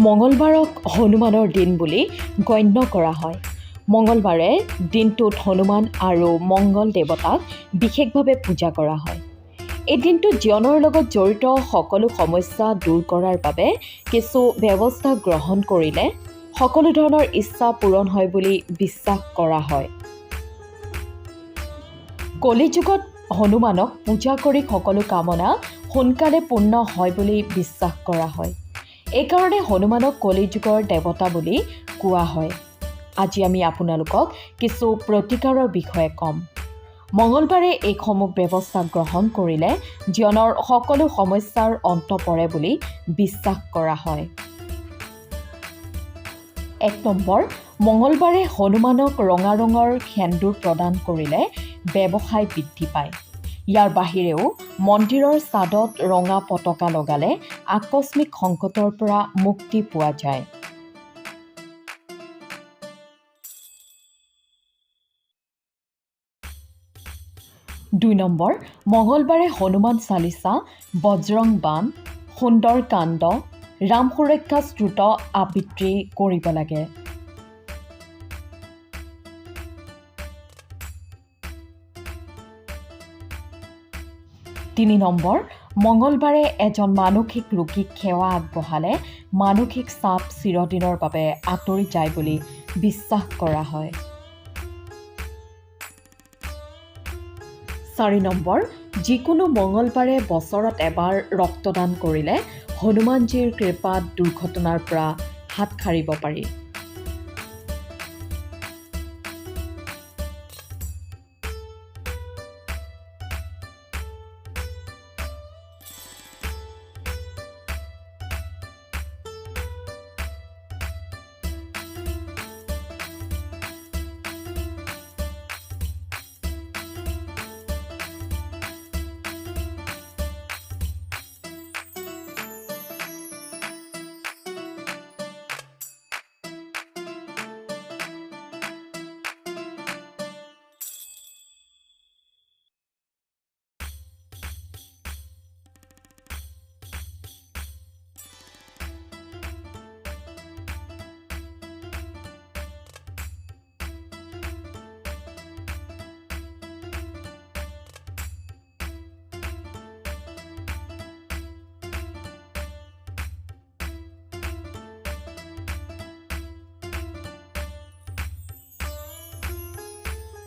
মঙলবাৰক হনুমানৰ দিন বুলি গণ্য কৰা হয়। মঙলবাৰে দিনটোত হনুমান আৰু মংগল দেৱতাক বিশেষভাৱে পূজা কৰা হয়। এই দিনটোত জীৱনৰ লগত জড়িত সকলো সমস্যা দূৰ কৰাৰ বাবে কিছু ব্যৱস্থা গ্ৰহণ কৰিলে সকলো ধৰণৰ ইচ্ছা পূৰণ হয় বুলি বিশ্বাস কৰা হয়। কলিযুগত হনুমানক পূজা কৰি সকলো কামনা সোনকালে পূৰ্ণ হয় বুলি বিশ্বাস কৰা হয়। এইকাৰণে হনুমানক কলিযুগৰ দেৱতা বুলি কোৱা হয়। আজি আমি আপোনালোকক কিছু প্ৰতিকাৰৰ বিষয়ে ক'ম। মঙলবাৰে এইসমূহ ব্যৱস্থা গ্ৰহণ কৰিলে জীৱনৰ সকলো সমস্যাৰ অন্ত পৰে বুলি বিশ্বাস কৰা হয়। 1 নম্বৰ, মঙলবাৰে হনুমানক ৰঙা ৰঙৰ সেন্দুৰ প্ৰদান কৰিলে ব্যৱসায় বৃদ্ধি পায়। ইয়াৰ বাহিৰেও মন্দিৰৰ ছাদত ৰঙা পতাকা লগালে আকস্মিক সংকটৰ পৰা মুক্তি পোৱা যায়। 2 নম্বৰ, মঙলবাৰে হনুমান চালিচা, বজৰং বান, সুন্দৰ কাণ্ড, ৰাম সুৰক্ষা স্তোত্ৰ আবৃত্তি কৰিব লাগে। 3 নম্বৰ, মঙলবাৰে এজন মানসিক ৰোগীক সেৱা আগবঢ়ালে মানসিক চাপ চিৰদিনৰ বাবে আঁতৰি যায় বুলি বিশ্বাস কৰা হয়। 4 নম্বৰ, যিকোনো মঙলবাৰে বছৰত এবাৰ ৰক্তদান কৰিলে হনুমানজীৰ কৃপাত দুৰ্ঘটনাৰ পৰা হাত সাৰিব পাৰি।